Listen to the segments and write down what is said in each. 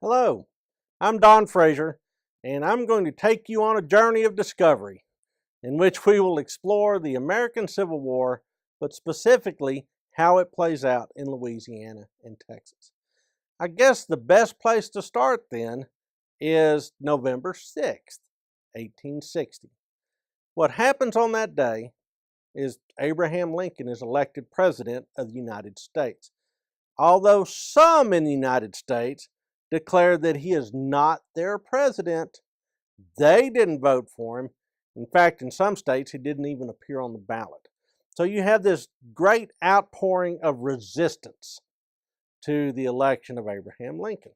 Hello, I'm Don Frazier, and I'm going to take you on a journey of discovery in which we will explore the American Civil War, but specifically how it plays out in Louisiana and Texas. I guess the best place to start then is November 6th, 1860. What happens on that day is Abraham Lincoln is elected President of the United States. Although some in the United States declared that he is not their president, they didn't vote for him. In fact, in some states, he didn't even appear on the ballot. So you have this great outpouring of resistance to the election of Abraham Lincoln.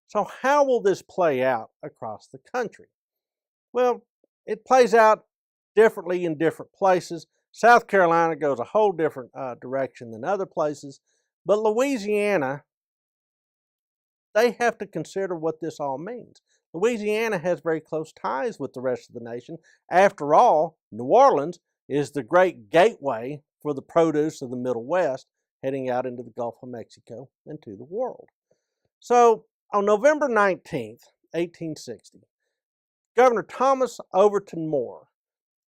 So how will this play out across the country? Well, it plays out differently in different places. South Carolina goes a whole different direction than other places. But Louisiana, they have to consider what this all means. Louisiana has very close ties with the rest of the nation. After all, New Orleans is the great gateway for the produce of the Middle West heading out into the Gulf of Mexico and to the world. So on November 19th, 1860, Governor Thomas Overton Moore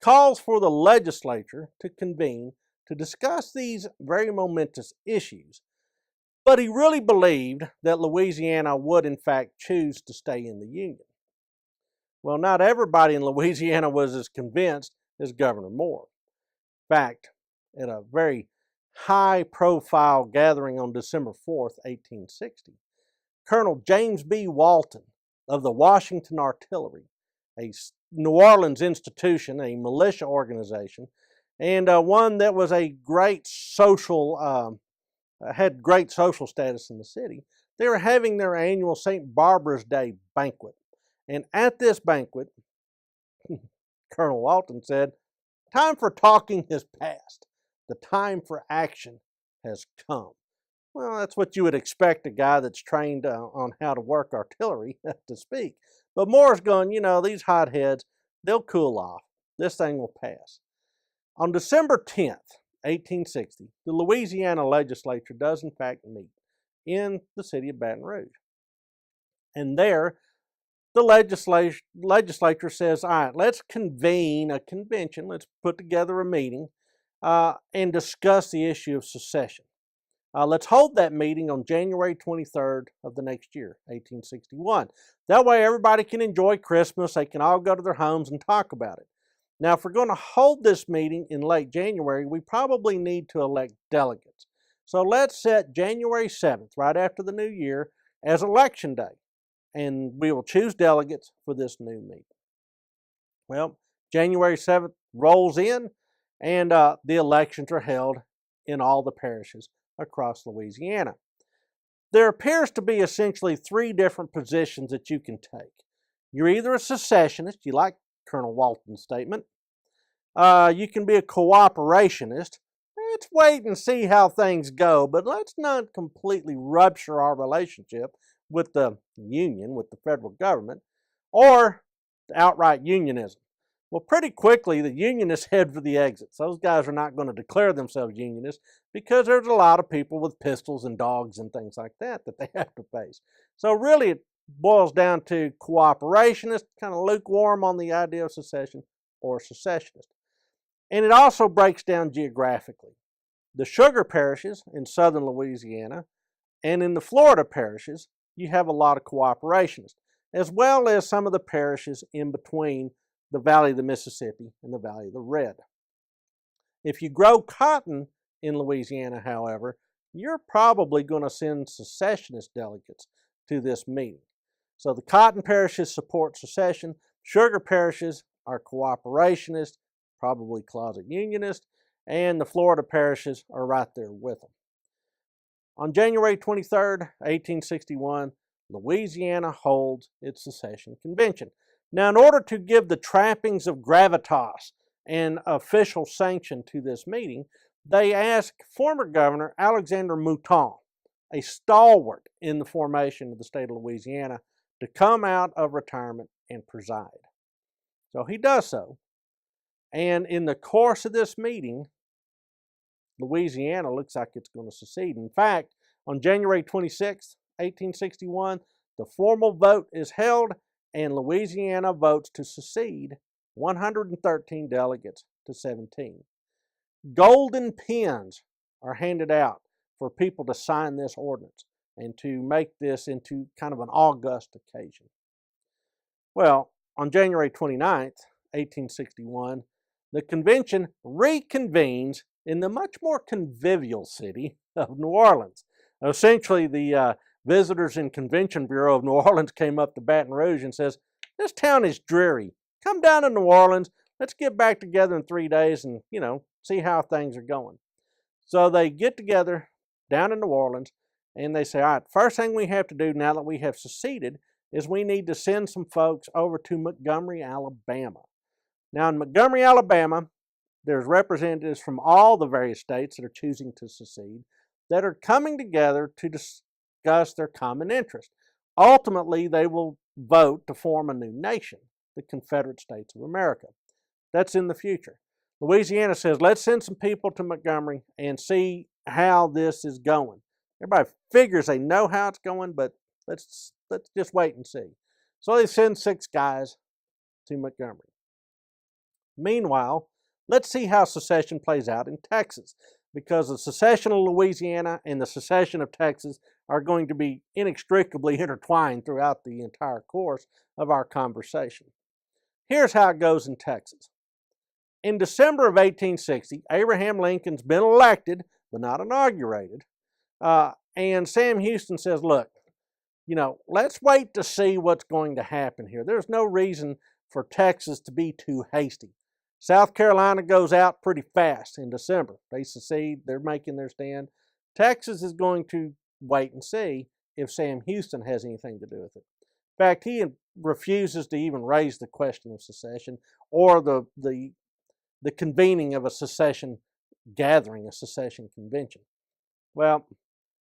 calls for the legislature to convene to discuss these very momentous issues. But he really believed that Louisiana would, in fact, choose to stay in the Union. Well, not everybody in Louisiana was as convinced as Governor Moore. In fact, at a very high-profile gathering on December 4th, 1860, Colonel James B. Walton of the Washington Artillery, a New Orleans institution, a militia organization, and one that was a great social had great social status in the city. They were having their annual St. Barbara's Day banquet. And at this banquet, Colonel Walton said, "Time for talking has passed. The time for action has come." Well, that's what you would expect a guy that's trained on how to work artillery to speak. But Moore's going, these hotheads, they'll cool off. This thing will pass. On December 10th, 1860, the Louisiana legislature does in fact meet in the city of Baton Rouge. And there, the legislature says, all right, let's convene a convention, let's put together a meeting and discuss the issue of secession. Let's hold that meeting on January 23rd of the next year, 1861. That way everybody can enjoy Christmas, they can all go to their homes and talk about it. Now, if we're going to hold this meeting in late January, we probably need to elect delegates. So let's set January 7th, right after the new year, as election day. And we will choose delegates for this new meeting. Well, January 7th rolls in, and the elections are held in all the parishes across Louisiana. There appears to be essentially three different positions that you can take. You're either a secessionist, you like Colonel Walton's statement. You can be a cooperationist. Let's wait and see how things go, but let's not completely rupture our relationship with the Union, with the federal government, or outright unionism. Well, pretty quickly, the Unionists head for the exits. Those guys are not going to declare themselves Unionists because there's a lot of people with pistols and dogs and things like that they have to face. So really, it boils down to cooperationist, kind of lukewarm on the idea of secession, or secessionist. And it also breaks down geographically. The sugar parishes in southern Louisiana and in the Florida parishes, you have a lot of cooperationists, as well as some of the parishes in between the Valley of the Mississippi and the Valley of the Red. If you grow cotton in Louisiana, however, you're probably going to send secessionist delegates to this meeting. So the cotton parishes support secession, sugar parishes are cooperationist, probably closet unionist, and the Florida parishes are right there with them. On January 23rd, 1861, Louisiana holds its secession convention. Now, in order to give the trappings of gravitas and official sanction to this meeting, they asked former Governor Alexander Mouton, a stalwart in the formation of the state of Louisiana, to come out of retirement and preside. So he does so. And in the course of this meeting, Louisiana looks like it's going to secede. In fact, on January 26, 1861, The formal vote is held, and Louisiana votes to secede 113 delegates to 17. Golden pens are handed out for people to sign this ordinance and to make this into kind of an august occasion. Well, on January 29th, 1861, the convention reconvenes in the much more convivial city of New Orleans. Essentially, the Visitors and Convention Bureau of New Orleans came up to Baton Rouge and says, "This town is dreary. Come down to New Orleans. Let's get back together in 3 days and, see how things are going." So they get together down in New Orleans and they say, all right, first thing we have to do now that we have seceded is we need to send some folks over to Montgomery, Alabama. Now in Montgomery, Alabama, there's representatives from all the various states that are choosing to secede that are coming together to discuss their common interest. Ultimately, they will vote to form a new nation, the Confederate States of America. That's in the future. Louisiana says, let's send some people to Montgomery and see how this is going. Everybody figures they know how it's going, but let's just wait and see. So they send 6 guys to Montgomery. Meanwhile, let's see how secession plays out in Texas, because the secession of Louisiana and the secession of Texas are going to be inextricably intertwined throughout the entire course of our conversation. Here's how it goes in Texas. In December of 1860, Abraham Lincoln's been elected, but not inaugurated. And Sam Houston says, look, let's wait to see what's going to happen here. There's no reason for Texas to be too hasty. South Carolina goes out pretty fast in December. They secede, they're making their stand. Texas is going to wait and see if Sam Houston has anything to do with it. In fact, he refuses to even raise the question of secession or the convening of a secession gathering, a secession convention. Well,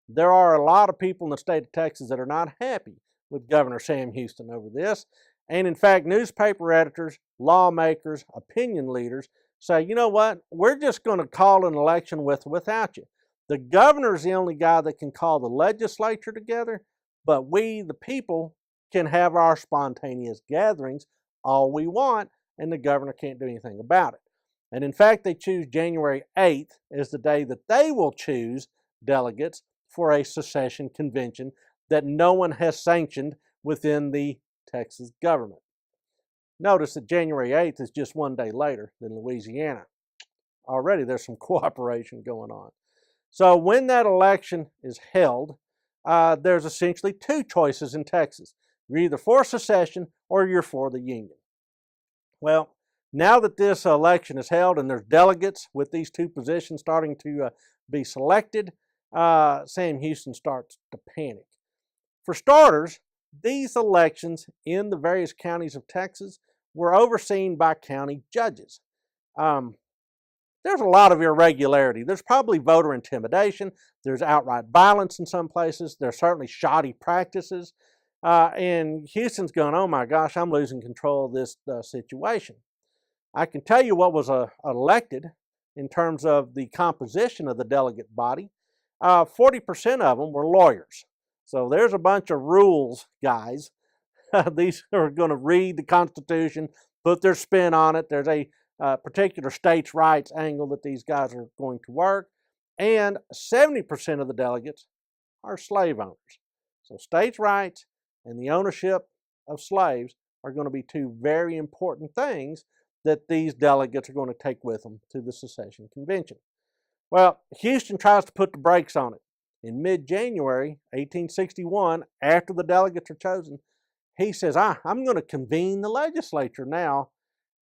there are a lot of people in the state of Texas that are not happy with Governor Sam Houston over this. And in fact, newspaper editors, lawmakers, opinion leaders say, you know what, we're just going to call an election with or without you. The governor's the only guy that can call the legislature together, but we, the people, can have our spontaneous gatherings all we want, and the governor can't do anything about it. And in fact, they choose January 8th as the day that they will choose delegates for a secession convention that no one has sanctioned within the Texas government. Notice that January 8th is just 1 day later than Louisiana. Already there's some cooperation going on. So when that election is held, there's essentially 2 choices in Texas. You're either for secession or you're for the Union. Well, now that this election is held and there's delegates with these 2 positions starting to be selected, Sam Houston starts to panic. For starters, these elections in the various counties of Texas were overseen by county judges. There's a lot of irregularity. There's probably voter intimidation. There's outright violence in some places. There's certainly shoddy practices. And Houston's going, oh my gosh, I'm losing control of this situation. I can tell you what was elected in terms of the composition of the delegate body. 40% of them were lawyers. So there's a bunch of rules guys. These are going to read the Constitution, put their spin on it. There's a particular states' rights angle that these guys are going to work. And 70% of the delegates are slave owners. So states' rights and the ownership of slaves are going to be 2 very important things that these delegates are going to take with them to the secession convention. Well, Houston tries to put the brakes on it. In mid-January 1861, after the delegates are chosen, he says, I'm going to convene the legislature now,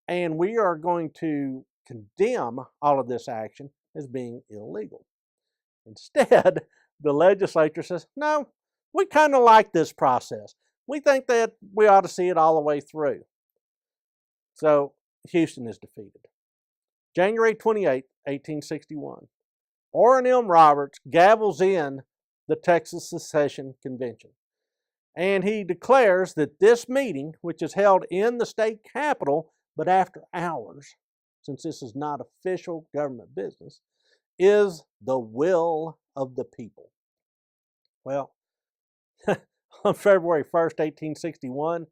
and we are going to condemn all of this action as being illegal. Instead, the legislature says, no, we kind of like this process. We think that we ought to see it all the way through. So Houston is defeated. January 28, 1861. Orrin M. Roberts gavels in the Texas Secession Convention. And he declares that this meeting, which is held in the state capitol, but after hours, since this is not official government business, is the will of the people. Well, on February 1st, 1861,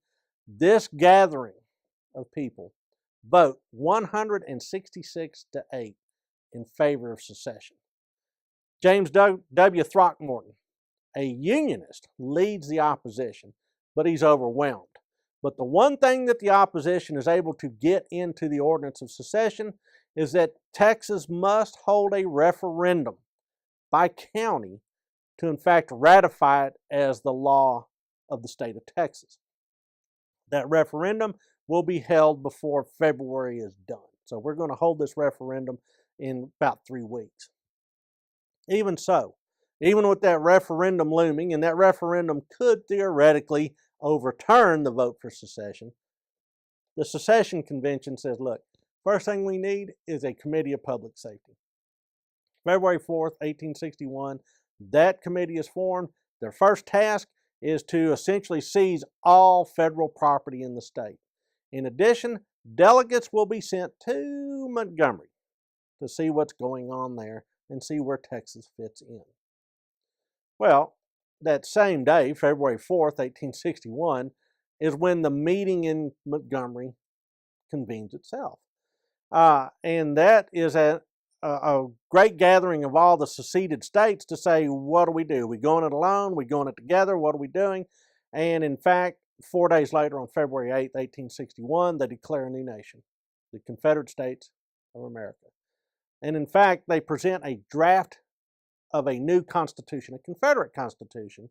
this gathering of people vote 166 to 8 in favor of secession. James W. Throckmorton, a Unionist, leads the opposition, but he's overwhelmed. But the one thing that the opposition is able to get into the ordinance of secession is that Texas must hold a referendum by county to in fact ratify it as the law of the state of Texas. That referendum will be held before February is done. So we're going to hold this referendum in about 3 weeks. Even so, even with that referendum looming, and that referendum could theoretically overturn the vote for secession, the Secession Convention says, look, first thing we need is a Committee of Public Safety. February 4th, 1861, that committee is formed. Their first task is to essentially seize all federal property in the state. In addition, delegates will be sent to Montgomery to see what's going on there and see where Texas fits in. Well, that same day, February 4th, 1861, is when the meeting in Montgomery convenes itself. And that is a great gathering of all the seceded states to say, what do? We going it alone? We going it together? What are we doing? And in fact, 4 days later, on February 8th, 1861, they declare a new nation, the Confederate States of America. And in fact, they present a draft of a new constitution, a Confederate constitution,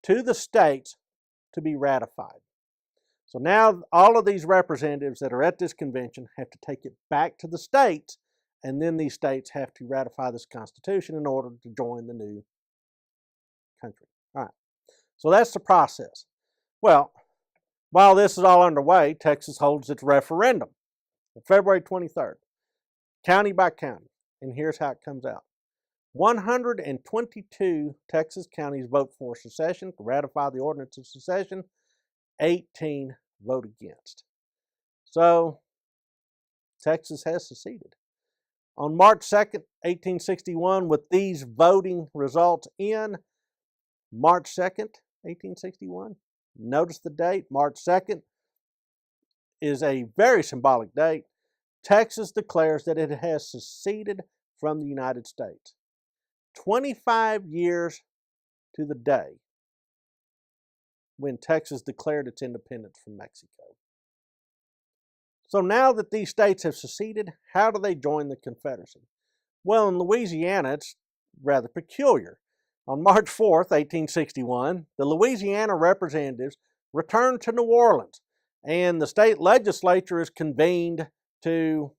to the states to be ratified. So now all of these representatives that are at this convention have to take it back to the states, and then these states have to ratify this constitution in order to join the new country. All right, so that's the process. Well, while this is all underway, Texas holds its referendum on February 23rd, county by county, and here's how it comes out. 122 Texas counties vote for secession, to ratify the ordinance of secession. 18 vote against. So, Texas has seceded. On March 2nd, 1861, with these voting results in, March 2nd, 1861, notice the date, March 2nd is a very symbolic date. Texas declares that it has seceded from the United States. 25 years to the day when Texas declared its independence from Mexico. So now that these states have seceded, how do they join the Confederacy? Well, in Louisiana, it's rather peculiar. On March 4th, 1861, the Louisiana representatives returned to New Orleans, and the state legislature is convened to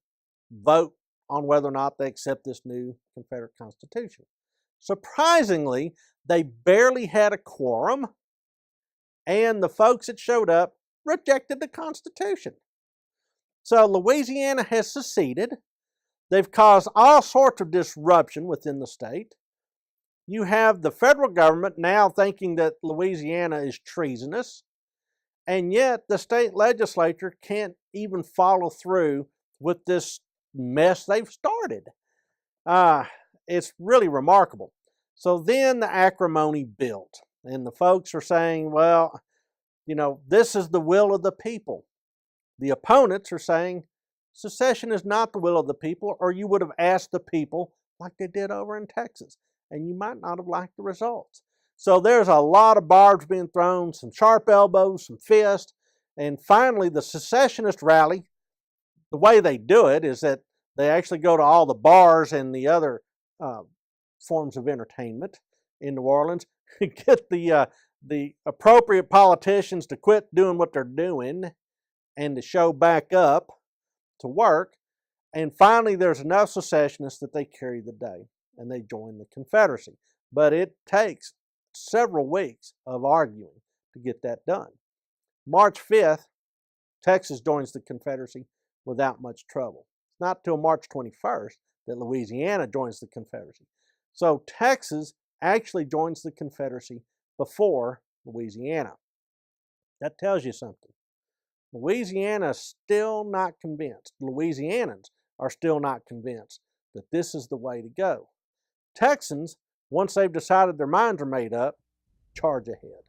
vote on whether or not they accept this new Confederate Constitution. Surprisingly, they barely had a quorum, and the folks that showed up rejected the Constitution. So Louisiana has seceded. They've caused all sorts of disruption within the state. You have the federal government now thinking that Louisiana is treasonous, and yet the state legislature can't even follow through with this mess they've started. It's really remarkable. So then the acrimony built, and the folks are saying, well, you know, this is the will of the people. The opponents are saying secession is not the will of the people, or you would have asked the people like they did over in Texas, and you might not have liked the results. So there's a lot of barbs being thrown, some sharp elbows, some fists, and finally the secessionist rally. The way they do it is that they actually go to all the bars and the other forms of entertainment in New Orleans, get the appropriate politicians to quit doing what they're doing and to show back up to work. And finally, there's enough secessionists that they carry the day and they join the Confederacy. But it takes several weeks of arguing to get that done. March 5th, Texas joins the Confederacy without much trouble. It's not till March 21st that Louisiana joins the Confederacy. So Texas actually joins the Confederacy before Louisiana. That tells you something. Louisiana is still not convinced. Louisianans are still not convinced that this is the way to go. Texans, once they've decided their minds are made up, charge ahead.